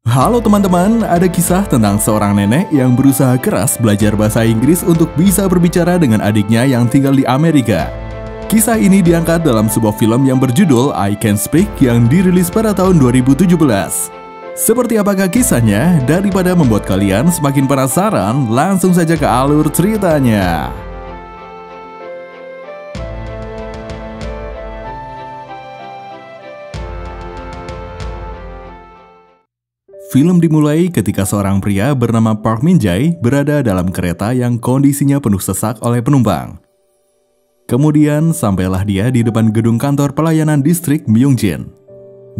Halo teman-teman, ada kisah tentang seorang nenek yang berusaha keras belajar bahasa Inggris untuk bisa berbicara dengan adiknya yang tinggal di Amerika. Kisah ini diangkat dalam sebuah film yang berjudul I Can Speak yang dirilis pada tahun 2017. Seperti apakah kisahnya? Daripada membuat kalian semakin penasaran, langsung saja ke alur ceritanya. Film dimulai ketika seorang pria bernama Park Min Jae berada dalam kereta yang kondisinya penuh sesak oleh penumpang. Kemudian sampailah dia di depan gedung kantor pelayanan distrik Myungjin.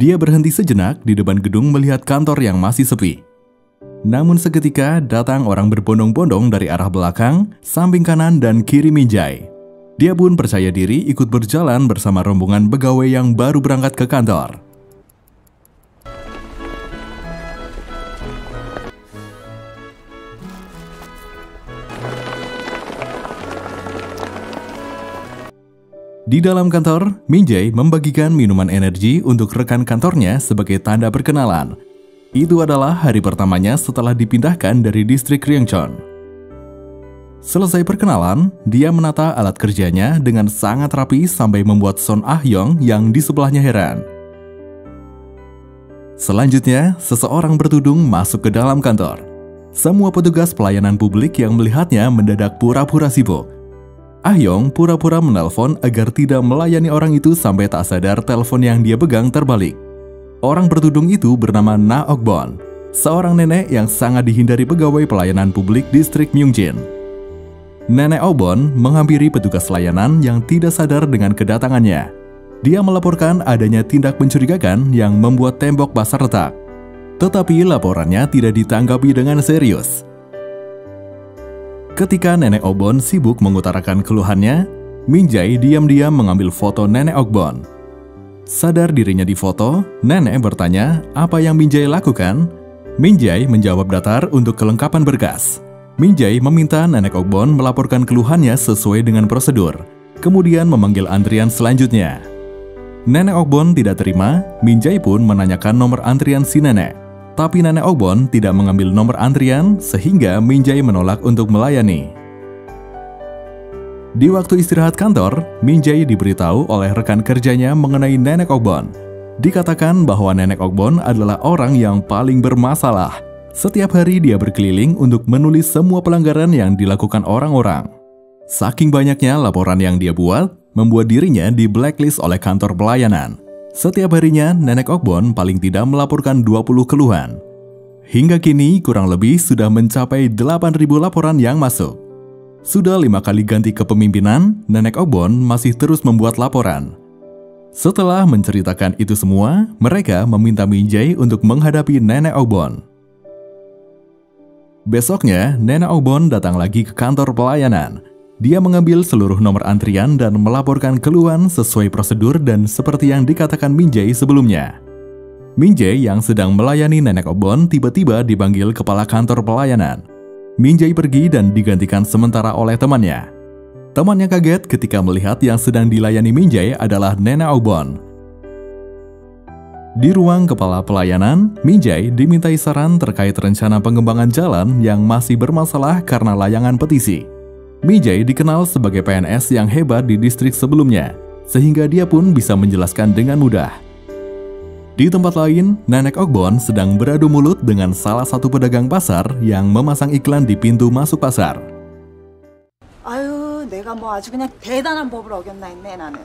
Dia berhenti sejenak di depan gedung melihat kantor yang masih sepi. Namun seketika datang orang berbondong-bondong dari arah belakang, samping kanan dan kiri Min Jae. Dia pun percaya diri ikut berjalan bersama rombongan pegawai yang baru berangkat ke kantor. Di dalam kantor, Min Jae membagikan minuman energi untuk rekan kantornya sebagai tanda perkenalan. Itu adalah hari pertamanya setelah dipindahkan dari distrik Ryongchon. Selesai perkenalan, dia menata alat kerjanya dengan sangat rapi sampai membuat Son Ah Young yang di sebelahnya heran. Selanjutnya, seseorang bertudung masuk ke dalam kantor. Semua petugas pelayanan publik yang melihatnya mendadak pura-pura sibuk. Ah Young pura-pura menelpon agar tidak melayani orang itu sampai tak sadar telepon yang dia pegang terbalik. Orang bertudung itu bernama Na Ok-bon, seorang nenek yang sangat dihindari pegawai pelayanan publik distrik Myungjin. Nenek Ok-bon menghampiri petugas layanan yang tidak sadar dengan kedatangannya. Dia melaporkan adanya tindak mencurigakan yang membuat tembok basah retak. Tetapi laporannya tidak ditanggapi dengan serius. Ketika Nenek Ok-bon sibuk mengutarakan keluhannya, Min Jae diam-diam mengambil foto Nenek Ok-bon. Sadar dirinya difoto, Nenek bertanya apa yang Min Jae lakukan. Min Jae menjawab datar untuk kelengkapan berkas. Min Jae meminta Nenek Ok-bon melaporkan keluhannya sesuai dengan prosedur, kemudian memanggil antrian selanjutnya. Nenek Ok-bon tidak terima, Min Jae pun menanyakan nomor antrian si nenek. Tapi Nenek Ok-bon tidak mengambil nomor antrian sehingga Min Jae menolak untuk melayani. Di waktu istirahat kantor, Min Jae diberitahu oleh rekan kerjanya mengenai Nenek Ok-bon. Dikatakan bahwa Nenek Ok-bon adalah orang yang paling bermasalah. Setiap hari dia berkeliling untuk menulis semua pelanggaran yang dilakukan orang-orang. Saking banyaknya laporan yang dia buat, membuat dirinya di blacklist oleh kantor pelayanan. Setiap harinya, Nenek Ok-bon paling tidak melaporkan 20 keluhan. Hingga kini, kurang lebih sudah mencapai 8.000 laporan yang masuk. Sudah 5 kali ganti kepemimpinan, Nenek Ok-bon masih terus membuat laporan. Setelah menceritakan itu semua, mereka meminta Min Jae untuk menghadapi Nenek Ok-bon. Besoknya, Nenek Ok-bon datang lagi ke kantor pelayanan. Dia mengambil seluruh nomor antrian dan melaporkan keluhan sesuai prosedur dan seperti yang dikatakan Min Jae sebelumnya. Min Jae yang sedang melayani Nenek Ok-bon tiba-tiba dipanggil kepala kantor pelayanan. Min Jae pergi dan digantikan sementara oleh temannya. Temannya kaget ketika melihat yang sedang dilayani Min Jae adalah Nenek Ok-bon. Di ruang kepala pelayanan, Min Jae dimintai saran terkait rencana pengembangan jalan yang masih bermasalah karena layangan petisi. Min Jae dikenal sebagai PNS yang hebat di distrik sebelumnya, sehingga dia pun bisa menjelaskan dengan mudah. Di tempat lain, Nenek Ok-bon sedang beradu mulut dengan salah satu pedagang pasar yang memasang iklan di pintu masuk pasar. 아유, 내가 뭐 아주 그냥 대단한 법을 어겼나 했네, 나는.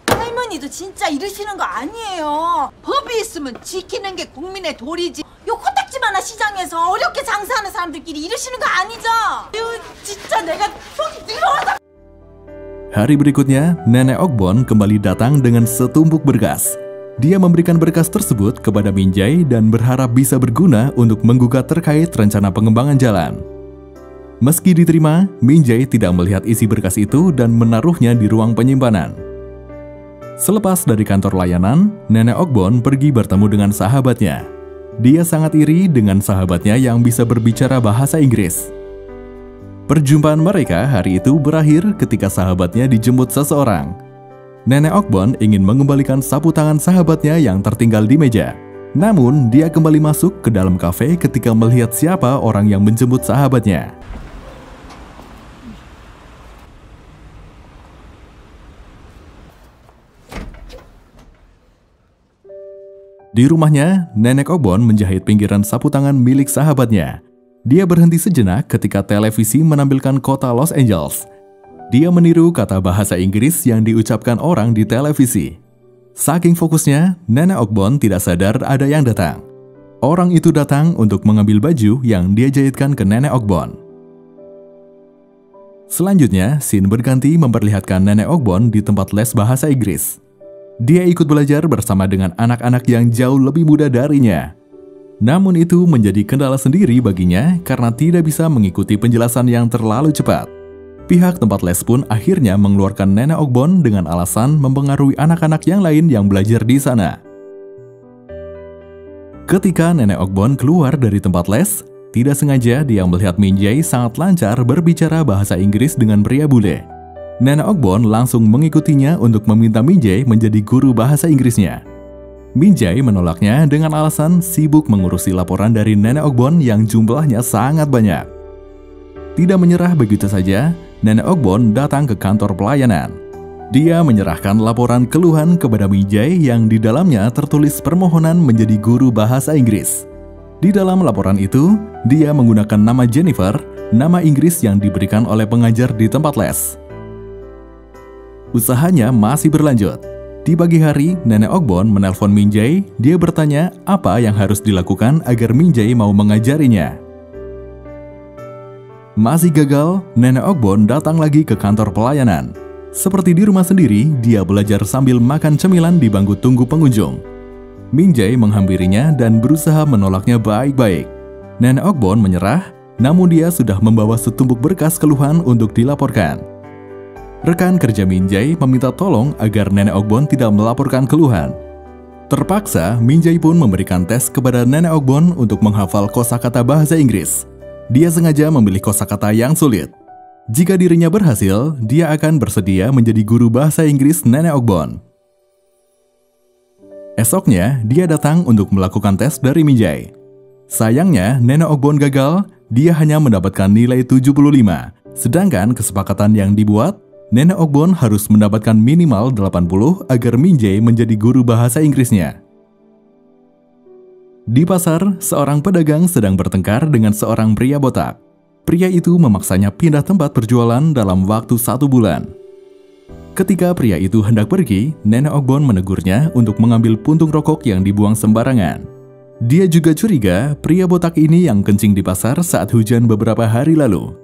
할머니도 진짜 이러시는 거 아니에요. 법이 있으면 지키는 게 국민의 도리지. 요 코딱지만 하나 시장에서 어렵게 장사하는 사람들끼리 이러시는 거 아니죠? 아유, 진짜 내가 속이 늘어나다. Hari berikutnya, Nenek Ok-bon kembali datang dengan setumpuk berkas. Dia memberikan berkas tersebut kepada Min Jae dan berharap bisa berguna untuk menggugat terkait rencana pengembangan jalan. Meski diterima, Min Jae tidak melihat isi berkas itu dan menaruhnya di ruang penyimpanan. Selepas dari kantor layanan, Nenek Ok-bon pergi bertemu dengan sahabatnya. Dia sangat iri dengan sahabatnya yang bisa berbicara bahasa Inggris. Perjumpaan mereka hari itu berakhir ketika sahabatnya dijemput seseorang. Nenek Ok-bon ingin mengembalikan sapu tangan sahabatnya yang tertinggal di meja. Namun, dia kembali masuk ke dalam kafe ketika melihat siapa orang yang menjemput sahabatnya. Di rumahnya, Nenek Ogbon menjahit pinggiran sapu tangan milik sahabatnya. Dia berhenti sejenak ketika televisi menampilkan kota Los Angeles. Dia meniru kata bahasa Inggris yang diucapkan orang di televisi. Saking fokusnya, Nenek Ogbon tidak sadar ada yang datang. Orang itu datang untuk mengambil baju yang dia jahitkan ke Nenek Ogbon. Selanjutnya, scene berganti memperlihatkan Nenek Ogbon di tempat les bahasa Inggris. Dia ikut belajar bersama dengan anak-anak yang jauh lebih muda darinya. Namun itu menjadi kendala sendiri baginya karena tidak bisa mengikuti penjelasan yang terlalu cepat. Pihak tempat les pun akhirnya mengeluarkan Nenek Ogbon dengan alasan mempengaruhi anak-anak yang lain yang belajar di sana. Ketika Nenek Ogbon keluar dari tempat les, tidak sengaja dia melihat Min Jae sangat lancar berbicara bahasa Inggris dengan pria bule. Nenek Ogbon langsung mengikutinya untuk meminta Min Jae menjadi guru bahasa Inggrisnya. Min Jae menolaknya dengan alasan sibuk mengurusi laporan dari Nenek Ogbon yang jumlahnya sangat banyak. Tidak menyerah begitu saja, Nenek Ogbon datang ke kantor pelayanan. Dia menyerahkan laporan keluhan kepada Min Jae yang di dalamnya tertulis permohonan menjadi guru bahasa Inggris. Di dalam laporan itu, dia menggunakan nama Jennifer, nama Inggris yang diberikan oleh pengajar di tempat les. Usahanya masih berlanjut. Di pagi hari, Nenek Ogbon menelpon Min Jae. Dia bertanya apa yang harus dilakukan agar Min Jae mau mengajarinya. Masih gagal, Nenek Ogbon datang lagi ke kantor pelayanan. Seperti di rumah sendiri, dia belajar sambil makan cemilan di bangku tunggu pengunjung. Min Jae menghampirinya dan berusaha menolaknya baik-baik. Nenek Ogbon menyerah, namun dia sudah membawa setumpuk berkas keluhan untuk dilaporkan. Rekan kerja Min Jae meminta tolong agar Nenek Ogbon tidak melaporkan keluhan. Terpaksa, Min Jae pun memberikan tes kepada Nenek Ogbon untuk menghafal kosakata bahasa Inggris. Dia sengaja memilih kosakata yang sulit. Jika dirinya berhasil, dia akan bersedia menjadi guru bahasa Inggris Nenek Ogbon. Esoknya, dia datang untuk melakukan tes dari Min Jae. Sayangnya, Nenek Ogbon gagal, dia hanya mendapatkan nilai 75. Sedangkan kesepakatan yang dibuat, Nenek Ogbon harus mendapatkan minimal 80 agar Min Jae menjadi guru bahasa Inggrisnya. Di pasar, seorang pedagang sedang bertengkar dengan seorang pria botak. Pria itu memaksanya pindah tempat berjualan dalam waktu 1 bulan. Ketika pria itu hendak pergi, Nenek Ogbon menegurnya untuk mengambil puntung rokok yang dibuang sembarangan. Dia juga curiga pria botak ini yang kencing di pasar saat hujan beberapa hari lalu.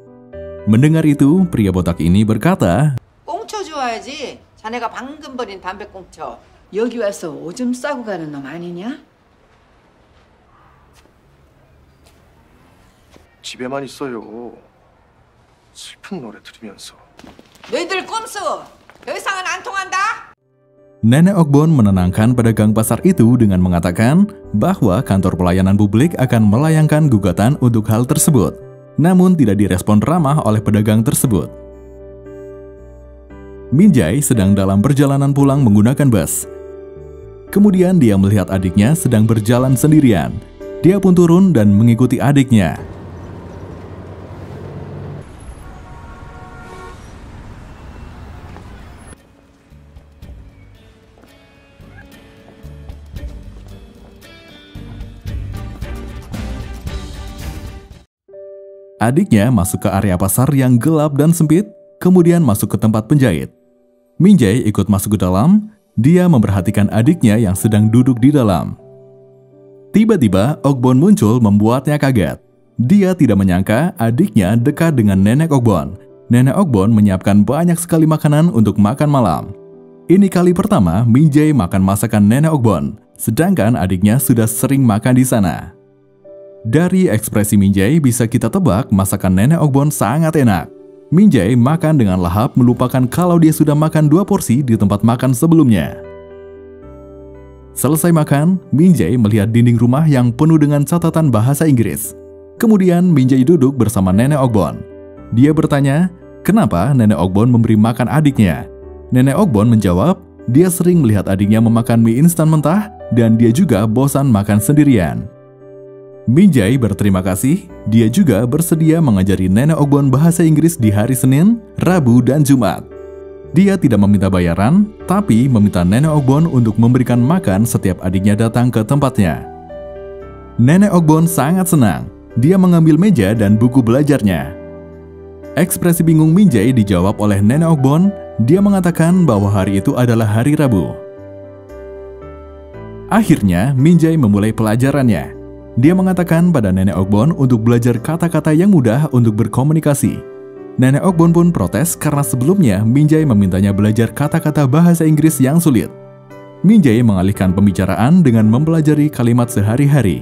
Mendengar itu, pria botak ini berkata, 꽁초 주워야지. 자네가 방금 버린 담배 꽁초. 여기 와서 오줌 싸고 가는 놈 아니냐? 집에만 있어요. 슬픈 노래 들으면서. 너희들 꼼수. 더 이상은 안 통한다. Nenek Ogbon menenangkan pedagang pasar itu dengan mengatakan bahwa kantor pelayanan publik akan melayangkan gugatan untuk hal tersebut. Namun tidak direspon ramah oleh pedagang tersebut. Min Jae sedang dalam perjalanan pulang menggunakan bus. Kemudian dia melihat adiknya sedang berjalan sendirian. Dia pun turun dan mengikuti adiknya. Adiknya masuk ke area pasar yang gelap dan sempit, kemudian masuk ke tempat penjahit. Min Jae ikut masuk ke dalam, dia memperhatikan adiknya yang sedang duduk di dalam. Tiba-tiba, Ogbon muncul membuatnya kaget. Dia tidak menyangka adiknya dekat dengan Nenek Ogbon. Nenek Ogbon menyiapkan banyak sekali makanan untuk makan malam. Ini kali pertama Min Jae makan masakan Nenek Ogbon, sedangkan adiknya sudah sering makan di sana. Dari ekspresi Min Jae bisa kita tebak masakan Nenek Ogbon sangat enak. Min Jae makan dengan lahap melupakan kalau dia sudah makan 2 porsi di tempat makan sebelumnya. Selesai makan, Min Jae melihat dinding rumah yang penuh dengan catatan bahasa Inggris. Kemudian Min Jae duduk bersama Nenek Ogbon. Dia bertanya, kenapa Nenek Ogbon memberi makan adiknya? Nenek Ogbon menjawab, dia sering melihat adiknya memakan mie instan mentah dan dia juga bosan makan sendirian. Min-jae berterima kasih, dia juga bersedia mengajari Nenek Ogbon bahasa Inggris di hari Senin, Rabu, dan Jumat. Dia tidak meminta bayaran, tapi meminta Nenek Ogbon untuk memberikan makan setiap adiknya datang ke tempatnya. Nenek Ogbon sangat senang. Dia mengambil meja dan buku belajarnya. Ekspresi bingung Min-jae dijawab oleh Nenek Ogbon. Dia mengatakan bahwa hari itu adalah hari Rabu. Akhirnya, Min-jae memulai pelajarannya. Dia mengatakan pada Nenek Ogbon untuk belajar kata-kata yang mudah untuk berkomunikasi. Nenek Ogbon pun protes karena sebelumnya Min-jae memintanya belajar kata-kata bahasa Inggris yang sulit. Min-jae mengalihkan pembicaraan dengan mempelajari kalimat sehari-hari.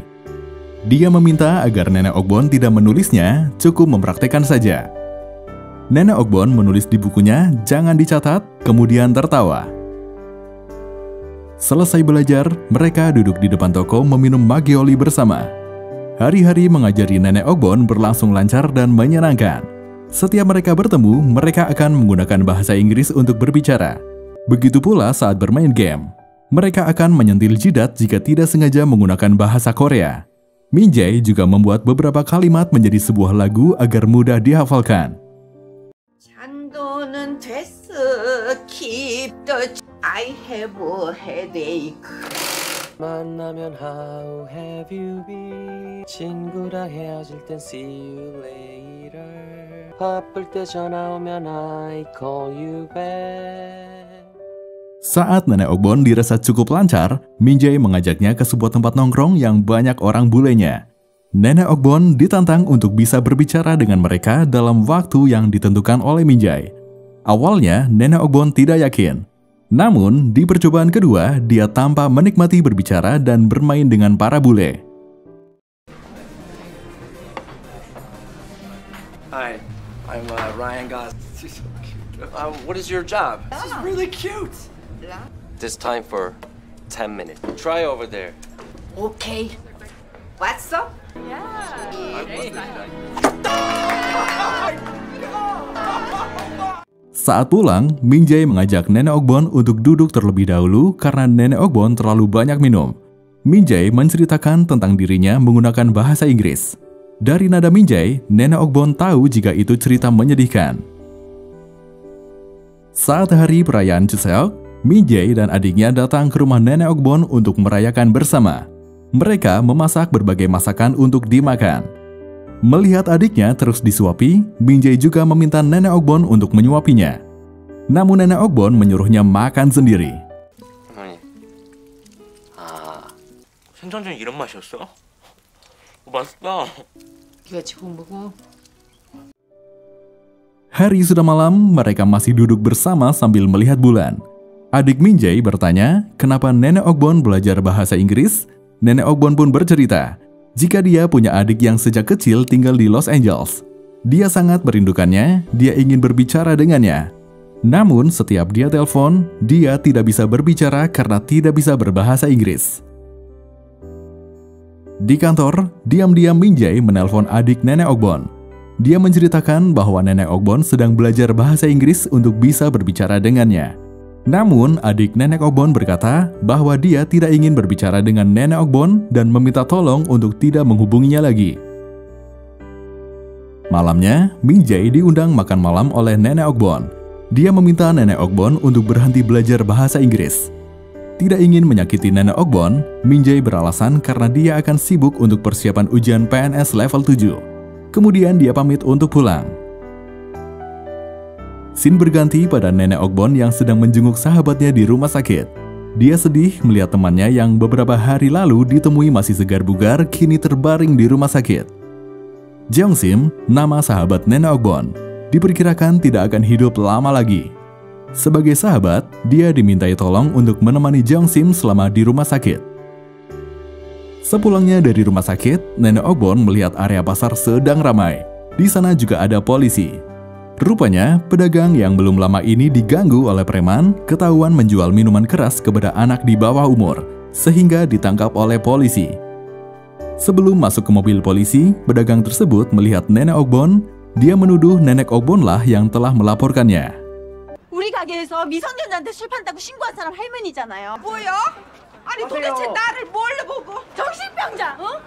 Dia meminta agar Nenek Ogbon tidak menulisnya, cukup mempraktekkan saja. Nenek Ogbon menulis di bukunya, jangan dicatat, kemudian tertawa. Selesai belajar, mereka duduk di depan toko meminum maggioli bersama. Hari-hari mengajari Nenek Ogbon berlangsung lancar dan menyenangkan. Setiap mereka bertemu, mereka akan menggunakan bahasa Inggris untuk berbicara. Begitu pula saat bermain game. Mereka akan menyentil jidat jika tidak sengaja menggunakan bahasa Korea. Min-jae juga membuat beberapa kalimat menjadi sebuah lagu agar mudah dihafalkan. 잔도는 됐어 keep I have a headache. 만나면 how have you been? 친구랑 헤어질 땐 see you later. 바쁠 때 전화 오면 I call you back. Saat Nenek Ogbon dirasa cukup lancar, Min-jae mengajaknya ke sebuah tempat nongkrong yang banyak orang bulenya. Nenek Ogbon ditantang untuk bisa berbicara dengan mereka dalam waktu yang ditentukan oleh Min-jae. Awalnya, Nenek Ogbon tidak yakin. Namun, di percobaan kedua, dia tampak menikmati berbicara dan bermain dengan para bule. Hi, I'm Ryan Gosling. She's so cute. What is your job? This is really cute. This time for 10 minutes. Try over there. 오케이. 왔어? Saat pulang, Min-jae mengajak Nenek Ogbon untuk duduk terlebih dahulu karena Nenek Ogbon terlalu banyak minum. Min-jae menceritakan tentang dirinya menggunakan bahasa Inggris. Dari nada Min-jae, Nenek Ogbon tahu jika itu cerita menyedihkan. Saat hari perayaan Chuseok, Min-jae dan adiknya datang ke rumah Nenek Ogbon untuk merayakan bersama. Mereka memasak berbagai masakan untuk dimakan. Melihat adiknya terus disuapi, Min-jae juga meminta Nenek Ogbon untuk menyuapinya. Namun Nenek Ogbon menyuruhnya makan sendiri. 어머니, 생선전 이런 맛이었어? 맛있다. 이거 지금 먹어. Hari sudah malam, mereka masih duduk bersama sambil melihat bulan. Adik Min-jae bertanya, kenapa Nenek Ogbon belajar bahasa Inggris? Nenek Ogbon pun bercerita, jika dia punya adik yang sejak kecil tinggal di Los Angeles. Dia sangat merindukannya, dia ingin berbicara dengannya. Namun setiap dia telepon, dia tidak bisa berbicara karena tidak bisa berbahasa Inggris. Di kantor, diam-diam Min-jae menelpon adik Nenek Ogbon. Dia menceritakan bahwa Nenek Ogbon sedang belajar bahasa Inggris untuk bisa berbicara dengannya. Namun, adik Nenek Ogbon berkata bahwa dia tidak ingin berbicara dengan Nenek Ogbon dan meminta tolong untuk tidak menghubunginya lagi. Malamnya, Min-jae diundang makan malam oleh Nenek Ogbon. Dia meminta Nenek Ogbon untuk berhenti belajar bahasa Inggris. Tidak ingin menyakiti Nenek Ogbon, Min-jae beralasan karena dia akan sibuk untuk persiapan ujian PNS level 7. Kemudian dia pamit untuk pulang. Scene berganti pada Nenek Ogbon yang sedang menjenguk sahabatnya di rumah sakit. Dia sedih melihat temannya yang beberapa hari lalu ditemui masih segar bugar kini terbaring di rumah sakit. Jeong-sim, nama sahabat Nenek Ogbon, diperkirakan tidak akan hidup lama lagi. Sebagai sahabat, dia dimintai tolong untuk menemani Jeong-sim selama di rumah sakit. Sepulangnya dari rumah sakit, Nenek Ogbon melihat area pasar sedang ramai. Di sana juga ada polisi. Rupanya, pedagang yang belum lama ini diganggu oleh preman ketahuan menjual minuman keras kepada anak di bawah umur, sehingga ditangkap oleh polisi. Sebelum masuk ke mobil polisi, pedagang tersebut melihat Nenek Ogbon. Dia menuduh Nenek Ogbon lah yang telah melaporkannya. 우리 가게에서 미성년자한테 술 판다고 신고한 사람 할머니잖아요. 뭐요? 아니 도대체 나를 뭘로 보고? 정신병자, 어?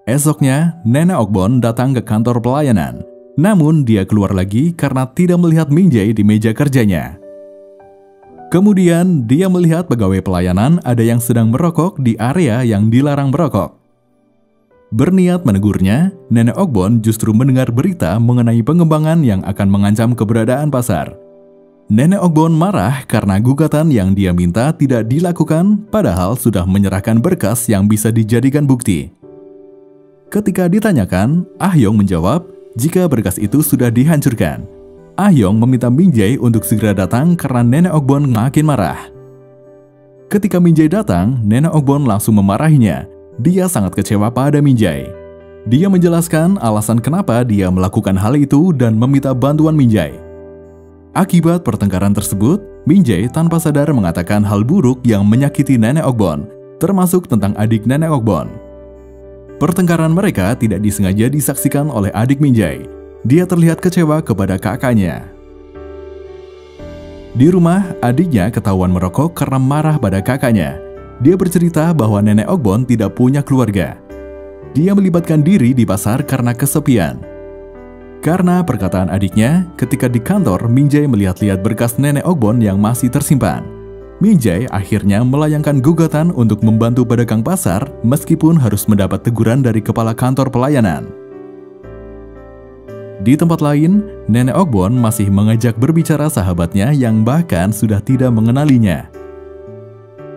Esoknya, Nenek Ogbon datang ke kantor pelayanan. Namun, dia keluar lagi karena tidak melihat Minjae di meja kerjanya. Kemudian, dia melihat pegawai pelayanan ada yang sedang merokok di area yang dilarang merokok. Berniat menegurnya, Nenek Ogbon justru mendengar berita mengenai pengembangan yang akan mengancam keberadaan pasar. Nenek Ogbon marah karena gugatan yang dia minta tidak dilakukan, padahal sudah menyerahkan berkas yang bisa dijadikan bukti. Ketika ditanyakan, Ah Yong menjawab jika berkas itu sudah dihancurkan. Ah Yong meminta Minjae untuk segera datang karena Nenek Ogbon makin marah. Ketika Minjae datang, Nenek Ogbon langsung memarahinya. Dia sangat kecewa pada Minjae. Dia menjelaskan alasan kenapa dia melakukan hal itu dan meminta bantuan Minjae. Akibat pertengkaran tersebut, Minjae tanpa sadar mengatakan hal buruk yang menyakiti Nenek Ogbon, termasuk tentang adik Nenek Ogbon. Pertengkaran mereka tidak disengaja disaksikan oleh adik Minjae. Dia terlihat kecewa kepada kakaknya. Di rumah, adiknya ketahuan merokok karena marah pada kakaknya. Dia bercerita bahwa Nenek Ogbon tidak punya keluarga. Dia melibatkan diri di pasar karena kesepian. Karena perkataan adiknya, ketika di kantor, Minjae melihat-lihat berkas Nenek Ogbon yang masih tersimpan. Minjae akhirnya melayangkan gugatan untuk membantu pedagang pasar meskipun harus mendapat teguran dari kepala kantor pelayanan. Di tempat lain, Nenek Ogbon masih mengajak berbicara sahabatnya yang bahkan sudah tidak mengenalinya.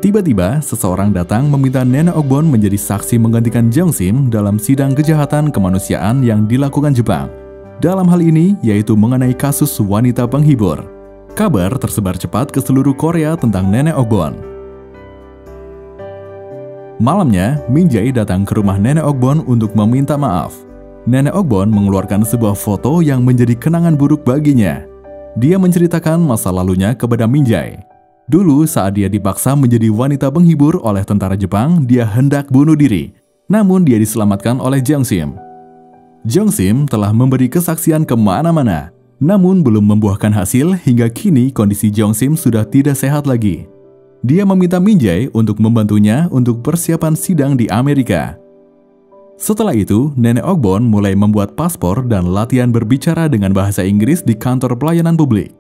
Tiba-tiba, seseorang datang meminta Nenek Ogbon menjadi saksi menggantikan Jeongsim dalam sidang kejahatan kemanusiaan yang dilakukan Jepang. Dalam hal ini, yaitu mengenai kasus wanita penghibur. Kabar tersebar cepat ke seluruh Korea tentang Nenek Ogbon. Malamnya, Minjae datang ke rumah Nenek Ogbon untuk meminta maaf. Nenek Ogbon mengeluarkan sebuah foto yang menjadi kenangan buruk baginya. Dia menceritakan masa lalunya kepada Minjae. Dulu saat dia dipaksa menjadi wanita penghibur oleh tentara Jepang, dia hendak bunuh diri. Namun dia diselamatkan oleh Jeongsim. Jeongsim telah memberi kesaksian kemana-mana, namun belum membuahkan hasil hingga kini kondisi Jeongsim sudah tidak sehat lagi. Dia meminta Minjae untuk membantunya untuk persiapan sidang di Amerika. Setelah itu, Nenek Ogbon mulai membuat paspor dan latihan berbicara dengan bahasa Inggris di kantor pelayanan publik.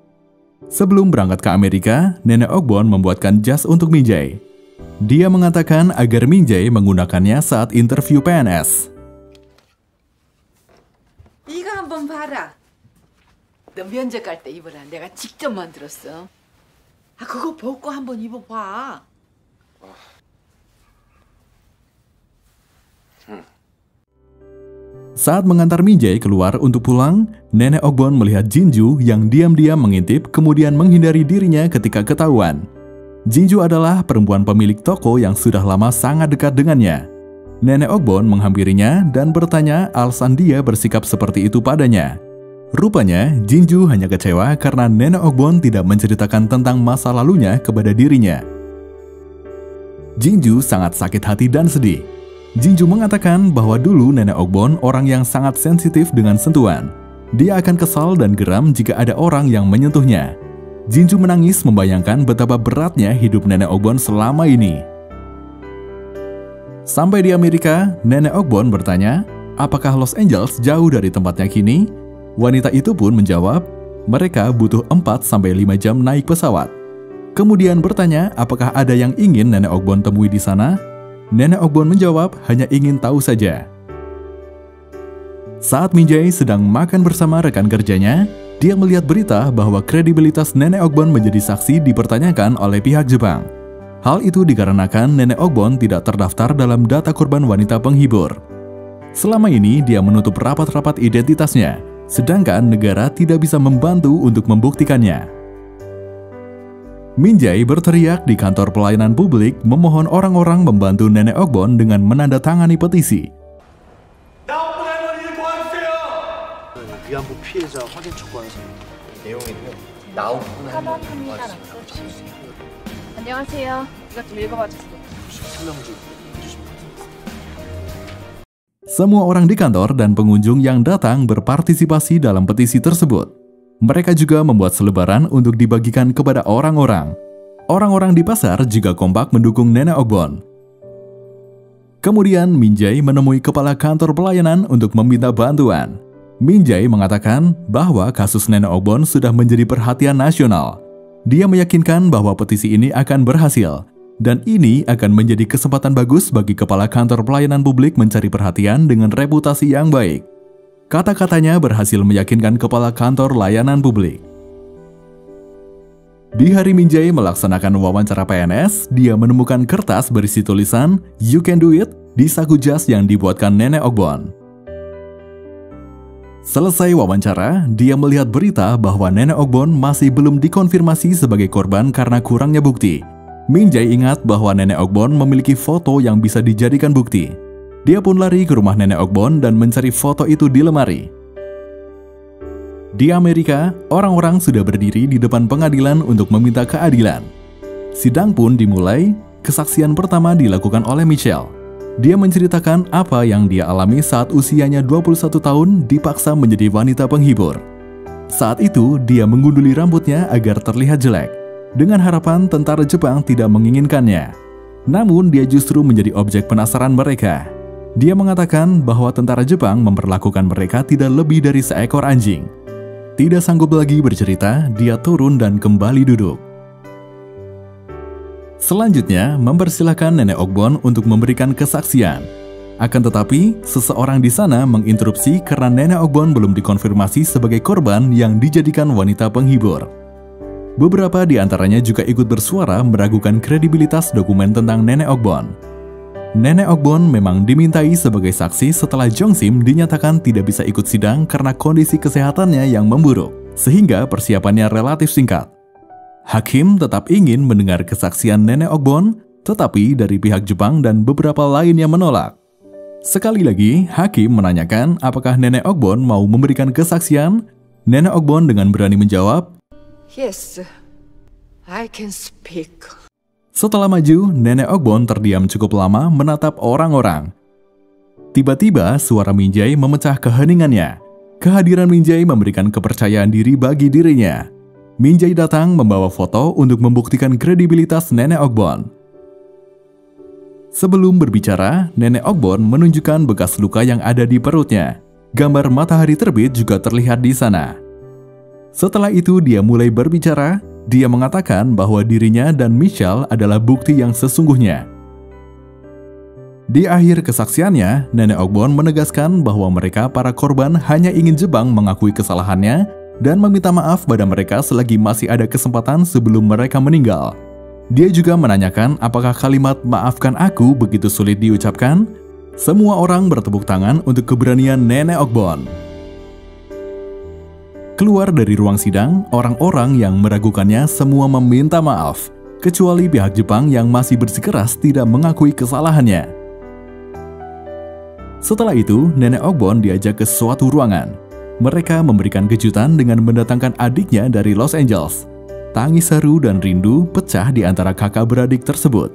Sebelum berangkat ke Amerika, Nenek Ogbon membuatkan jas untuk Minjae. Dia mengatakan agar Minjae menggunakannya saat interview PNS. 이거 한번 봐라. 너 면접 갈 때 입으라. 내가 직접 만들었어. 그거 벗고 한번 입어봐. Saat mengantar Minjae keluar untuk pulang, Nenek Ogbon melihat Jinju yang diam-diam mengintip kemudian menghindari dirinya ketika ketahuan. Jinju adalah perempuan pemilik toko yang sudah lama sangat dekat dengannya. Nenek Ogbon menghampirinya dan bertanya alasan dia bersikap seperti itu padanya. Rupanya, Jinju hanya kecewa karena Nenek Ogbon tidak menceritakan tentang masa lalunya kepada dirinya. Jinju sangat sakit hati dan sedih. Jinju mengatakan bahwa dulu Nenek Ogbon orang yang sangat sensitif dengan sentuhan. Dia akan kesal dan geram jika ada orang yang menyentuhnya. Jinju menangis membayangkan betapa beratnya hidup Nenek Ogbon selama ini. Sampai di Amerika, Nenek Ogbon bertanya, apakah Los Angeles jauh dari tempatnya kini? Wanita itu pun menjawab, mereka butuh 4-5 jam naik pesawat. Kemudian bertanya, apakah ada yang ingin Nenek Ogbon temui di sana? Nenek Ogbon menjawab, hanya ingin tahu saja. Saat Minjae sedang makan bersama rekan kerjanya, dia melihat berita bahwa kredibilitas Nenek Ogbon menjadi saksi dipertanyakan oleh pihak Jepang. Hal itu dikarenakan Nenek Ogbon tidak terdaftar dalam data korban wanita penghibur. Selama ini dia menutup rapat-rapat identitasnya, sedangkan negara tidak bisa membantu untuk membuktikannya. Minjae berteriak di kantor pelayanan publik memohon orang-orang membantu Nenek Ogbon dengan menandatangani petisi. 위안부 피해자 확인 촉구하는 내용인데요. 나오뿐 한번 안녕하세요. 이것 좀 읽어봐 주세요. 설명 좀 해주시면. Semua orang di kantor dan pengunjung yang datang berpartisipasi dalam petisi tersebut. Mereka juga membuat selebaran untuk dibagikan kepada orang-orang. Orang-orang di pasar juga kompak mendukung Nenek Ogbon. Kemudian Min Jae menemui kepala kantor pelayanan untuk meminta bantuan. Min Jae mengatakan bahwa kasus Nenek Ogbon sudah menjadi perhatian nasional. Dia meyakinkan bahwa petisi ini akan berhasil, dan ini akan menjadi kesempatan bagus bagi kepala kantor pelayanan publik mencari perhatian dengan reputasi yang baik. Kata-katanya berhasil meyakinkan kepala kantor layanan publik. Di hari Min Jae melaksanakan wawancara PNS, dia menemukan kertas berisi tulisan "You can do it" di saku jas yang dibuatkan Nenek Ogbon. Selesai wawancara, dia melihat berita bahwa Nenek Ogbon masih belum dikonfirmasi sebagai korban karena kurangnya bukti. Min Jae ingat bahwa Nenek Ogbon memiliki foto yang bisa dijadikan bukti. Dia pun lari ke rumah Nenek Ogbon dan mencari foto itu di lemari. Di Amerika, orang-orang sudah berdiri di depan pengadilan untuk meminta keadilan. Sidang pun dimulai, kesaksian pertama dilakukan oleh Michelle. Dia menceritakan apa yang dia alami saat usianya 21 tahun dipaksa menjadi wanita penghibur. Saat itu, dia menggunduli rambutnya agar terlihat jelek, dengan harapan tentara Jepang tidak menginginkannya. Namun, dia justru menjadi objek penasaran mereka. Dia mengatakan bahwa tentara Jepang memperlakukan mereka tidak lebih dari seekor anjing. Tidak sanggup lagi bercerita, dia turun dan kembali duduk. Selanjutnya, mempersilahkan Nenek Ogbon untuk memberikan kesaksian. Akan tetapi, seseorang di sana menginterupsi karena Nenek Ogbon belum dikonfirmasi sebagai korban yang dijadikan wanita penghibur. Beberapa di antaranya juga ikut bersuara meragukan kredibilitas dokumen tentang Nenek Ogbon. Nenek Ogbon memang dimintai sebagai saksi setelah Jongsim dinyatakan tidak bisa ikut sidang karena kondisi kesehatannya yang memburuk, sehingga persiapannya relatif singkat. Hakim tetap ingin mendengar kesaksian Nenek Ogbon, tetapi dari pihak Jepang dan beberapa lainnya menolak. Sekali lagi, Hakim menanyakan apakah Nenek Ogbon mau memberikan kesaksian. Nenek Ogbon dengan berani menjawab, Yes, I can speak. Setelah maju, Nenek Ogbon terdiam cukup lama menatap orang-orang. Tiba-tiba, suara Min Jae memecah keheningannya. Kehadiran Min Jae memberikan kepercayaan diri bagi dirinya. Min Jae datang membawa foto untuk membuktikan kredibilitas Nenek Ogbon. Sebelum berbicara, Nenek Ogbon menunjukkan bekas luka yang ada di perutnya. Gambar matahari terbit juga terlihat di sana. Setelah itu, dia mulai berbicara. Dia mengatakan bahwa dirinya dan Michelle adalah bukti yang sesungguhnya. Di akhir kesaksiannya, Nenek Ogbon menegaskan bahwa mereka para korban hanya ingin Jepang mengakui kesalahannya dan meminta maaf pada mereka selagi masih ada kesempatan sebelum mereka meninggal. Dia juga menanyakan apakah kalimat "maafkan aku" begitu sulit diucapkan. Semua orang bertepuk tangan untuk keberanian Nenek Ogbon. Keluar dari ruang sidang, orang-orang yang meragukannya semua meminta maaf, kecuali pihak Jepang yang masih bersikeras tidak mengakui kesalahannya. Setelah itu, Nenek Ogbon diajak ke suatu ruangan. Mereka memberikan kejutan dengan mendatangkan adiknya dari Los Angeles. Tangis haru dan rindu pecah di antara kakak beradik tersebut.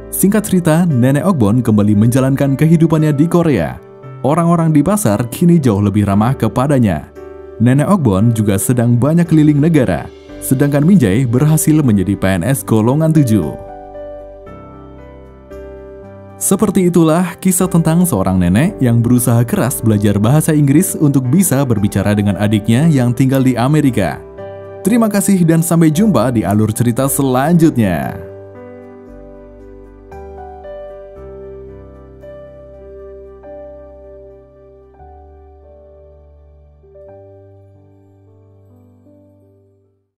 Singkat cerita, Nenek Ogbon kembali menjalankan kehidupannya di Korea. Orang-orang di pasar kini jauh lebih ramah kepadanya. Nenek Ogbon juga sedang banyak keliling negara, sedangkan Min Jae berhasil menjadi PNS golongan 7. Seperti itulah kisah tentang seorang nenek yang berusaha keras belajar bahasa Inggris untuk bisa berbicara dengan adiknya yang tinggal di Amerika. Terima kasih dan sampai jumpa di alur cerita selanjutnya.